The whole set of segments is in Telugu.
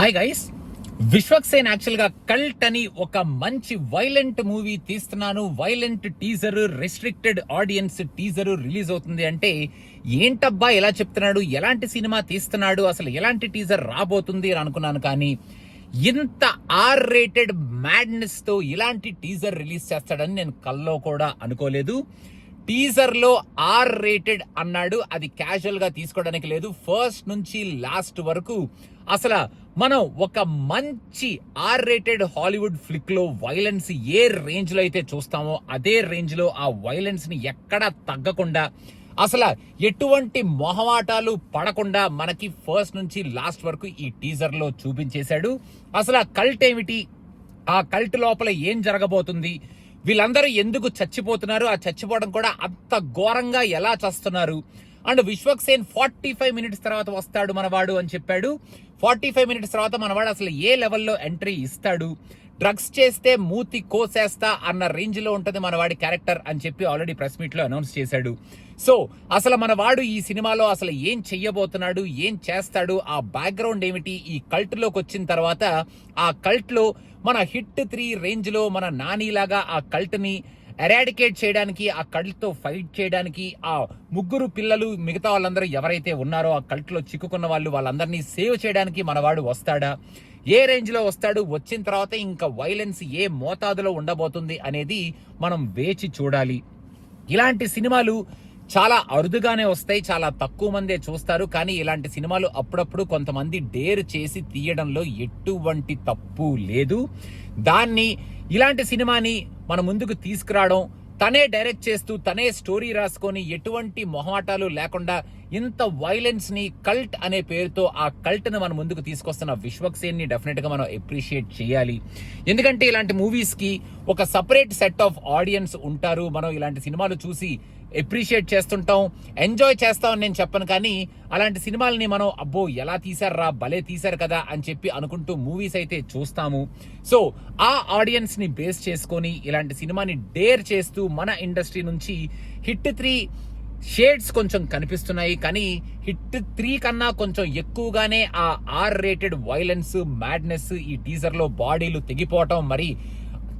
Hi guys, Vishwak Sen actual గా కల్ట్ అని ఒక మంచి వైలెంట్ మూవీ తీస్తున్నాను, violent teaser, restricted audience teaser release అవుతుంది అంటే ఏంటబ్బా ఎలా చెప్తున్నాడు, ఎలాంటి సినిమా తీస్తున్నాడు, అసలు ఎలాంటి టీజర్ రాబోతుంది అని అనుకున్నాను. కానీ ఇంత ఆర్ రేటెడ్ మ్యాడ్నెస్ తో ఇలాంటి టీజర్ రిలీజ్ చేస్తాడని నేను కల్లో కూడా అనుకోలేదు. టీజర్ లో ఆర్ రేటెడ్ అన్నాడు, అది క్యాజువల్ గా తీసుకోవడానికి లేదు. ఫస్ట్ నుంచి లాస్ట్ వరకు అసలు మనం ఒక మంచి ఆర్ రేటెడ్ హాలీవుడ్ ఫ్లిక్ లో వైలెన్స్ ఏ రేంజ్ లో అయితే చూస్తామో అదే రేంజ్ లో ఆ వైలెన్స్ ని ఎక్కడా తగ్గకుండా, అసలు ఎటువంటి మొహమాటాలు పడకుండా మనకి ఫస్ట్ నుంచి లాస్ట్ వరకు ఈ టీజర్ లో చూపించేశాడు. అసలు ఆ కల్ట్ ఏమిటి, ఆ కల్ట్ లోపల ఏం జరగబోతుంది, వీళ్ళందరూ ఎందుకు చచ్చిపోతున్నారు, ఆ చచ్చిపోవడం కూడా అంత ఘోరంగా ఎలా చేస్తున్నారు, అండ్ విశ్వక్ సేన్ 45 మినిట్స్ తర్వాత వస్తాడు మనవాడు అని చెప్పాడు. 45 మినిట్స్ తర్వాత మనవాడు అసలు ఏ లెవెల్లో ఎంట్రీ ఇస్తాడు, డ్రగ్స్ చేస్తే మూతి కోసేస్తా అన్న రేంజ్ లో ఉంటది మనవాడి క్యారెక్టర్ అని చెప్పి ఆల్రెడీ ప్రెస్ మీట్ లో అనౌన్స్ చేశాడు. సో అసలు మనవాడు ఈ సినిమాలో అసలు ఏం చెయ్యబోతున్నాడు, ఏం చేస్తాడు, ఆ బ్యాక్గ్రౌండ్ ఏమిటి, ఈ కల్ట్ లోకి వచ్చిన తర్వాత ఆ కల్ట్ లో మన హిట్ 3 రేంజ్ లో మన నానిలాగా ఆ కల్ట్ ని ఎరాడికేట్ చేయడానికి, ఆ కల్ట్ తో ఫైట్ చేయడానికి, ఆ ముగ్గురు పిల్లలు మిగతా వాళ్ళందరూ ఎవరైతే ఉన్నారో ఆ కల్ట్ లో చిక్కుకున్న వాళ్ళందరినీ సేవ్ చేయడానికి మనవాడు వస్తాడా, ఏ రేంజ్ లో వస్తాడు, వచ్చిన తర్వాత ఇంకా వైలెన్స్ ఏ మోతాదులో ఉండబోతుంది అనేది మనం వేచి చూడాలి. ఇలాంటి సినిమాలు చాలా అరుదుగానే వస్తాయి, చాలా తక్కువ మందే చూస్తారు. కానీ ఇలాంటి సినిమాలు అప్పుడప్పుడు కొంతమంది డేర్ చేసి తీయడంలో ఎటువంటి తప్పు లేదు. దాన్ని ఇలాంటి సినిమాని మన ముందుకు తీసుకురావడం, తనే డైరెక్ట్ చేస్తూ తనే స్టోరీ రాసుకొని ఎటువంటి మొహమాటాలు లేకుండా ఇంత వైలెన్స్ ని కల్ట్ అనే పేరుతో ఆ కల్ట్ ని మన ముందుకు తీసుకొస్తున్న విశ్వక్ సేన్ ని డెఫినెట్ గా మనం అప్రిషియేట్ చేయాలి. ఎందుకంటే ఇలాంటి మూవీస్ కి ఒక సపరేట్ సెట్ ఆఫ్ ఆడియన్స్ ఉంటారు. మనం ఇలాంటి సినిమాలు చూసి అప్రిషియేట్ చేస్తుంటాం, ఎంజాయ్ చేస్తామని నేను చెప్పను. కానీ అలాంటి సినిమాలని మనం అబ్బో ఎలా తీశారా, భలే తీశారు కదా అని చెప్పి అనుకుంటూ మూవీస్ అయితే చూస్తాము. సో ఆ ఆడియన్స్ ని బేస్ చేసుకొని ఇలాంటి సినిమాని డేర్ చేస్తూ మన ఇండస్ట్రీ నుంచి హిట్ 3 షేడ్స్ కొంచెం కనిపిస్తున్నాయి. కానీ హిట్ 3 కన్నా కొంచెం ఎక్కువగానే ఆ ఆర్ రేటెడ్ వైలెన్స్, మ్యాడ్నెస్, ఈ టీజర్ లో బాడీలు తెగిపోవటం, మరి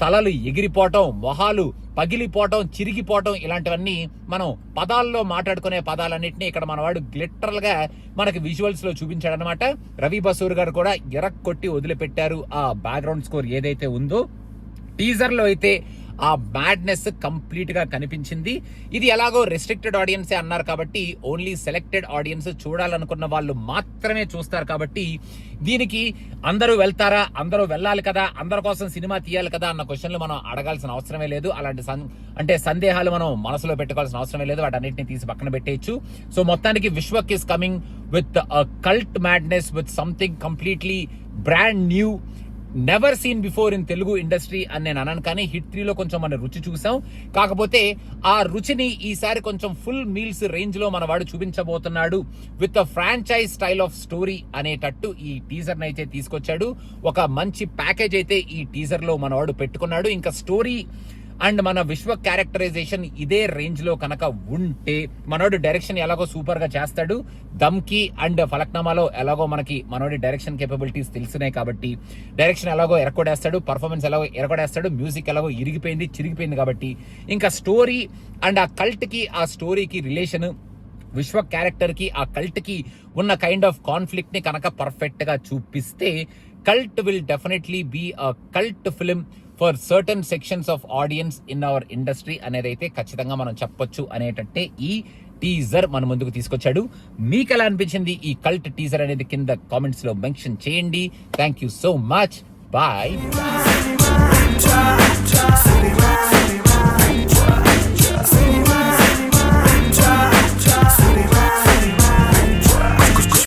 తలలు ఎగిరిపోవటం, మొహాలు పగిలిపోవటం, చిరిగిపోవటం, ఇలాంటివన్నీ మనం పదాల్లో మాట్లాడుకునే పదాలన్నింటినీ ఇక్కడ మనవాడు లిటరల్ గా మనకి విజువల్స్ లో చూపించాడు అనమాట. రవి బసూర్ గారు కూడా ఎరక్కొట్టి వదిలిపెట్టారు ఆ బ్యాక్గ్రౌండ్ స్కోర్ ఏదైతే ఉందో. టీజర్ లో అయితే ఆ మ్యాడ్నెస్ కంప్లీట్ గా కనిపించింది. ఇది ఎలాగో రెస్ట్రిక్టెడ్ ఆడియన్సే అన్నారు కాబట్టి ఓన్లీ సెలెక్టెడ్ ఆడియన్స్, చూడాలనుకున్న వాళ్ళు మాత్రమే చూస్తారు. కాబట్టి దీనికి అందరూ వెళ్తారా, అందరూ వెళ్ళాలి కదా, అందరి కోసం సినిమా తీయాలి కదా అన్న క్వశ్చన్లు మనం అడగాల్సిన అవసరమే లేదు. అలాంటి సందేహాలు మనం మనసులో పెట్టుకోవాల్సిన అవసరమే లేదు. వాటన్నిటిని తీసి పక్కన పెట్టేయచ్చు. సో మొత్తానికి Vishwak is coming with cult madness, with something completely brand new, never seen before in Telugu industry అని నేను అన్నాను. కానీ హిట్ 3 లో కొంచెం మన రుచి చూసాం. కాకపోతే ఆ రుచిని ఈసారి కొంచెం ఫుల్ మీల్స్ రేంజ్ లో మన వాడు చూపించబోతున్నాడు. With a franchise style of story అనేటట్టు ఈ టీజర్ అయితే తీసుకొచ్చాడు. ఒక మంచి ప్యాకేజ్ అయితే ఈ టీజర్ లో మనవాడు పెట్టుకున్నాడు. ఇంకా స్టోరీ అండ్ మన విశ్వ క్యారెక్టరైజేషన్ ఇదే రేంజ్ లో కనుక ఉంటే మనోడి డైరెక్షన్ ఎలాగో సూపర్ గా చేస్తాడు. దమ్కి అండ్ ఫలక్నామాలో ఎలాగో మనకి మనోడి డైరెక్షన్ కేపబిలిటీస్ తెలిసినాయి కాబట్టి డైరెక్షన్ ఎలాగో ఎరకొడేస్తాడు, పర్ఫార్మెన్స్ ఎలాగో ఎరకొడేస్తాడు, మ్యూజిక్ ఎలాగో ఇరిగిపోయింది, చిరిగిపోయింది. కాబట్టి ఇంకా స్టోరీ అండ్ ఆ కల్ట్ కి ఆ స్టోరీకి రిలేషన్, విశ్వ క్యారెక్టర్ కి ఆ కల్ట్ కి ఉన్న కైండ్ ఆఫ్ కాన్ఫ్లిక్ట్ ని కనుక పర్ఫెక్ట్ గా చూపిస్తే cult will definitely be a cult film for certain sections of audience in our industry అనేది అయితే ఖచ్చితంగా మనం చెప్పొచ్చు అనేటట్టే ఈ టీజర్ మన ముందుకు తీసుకొచ్చాడు. మీకు ఎలా అనిపించింది ఈ కల్ట్ టీజర్ అనేది కింద కామెంట్స్ లో మెన్షన్ చేయండి. Thank you so much, bye.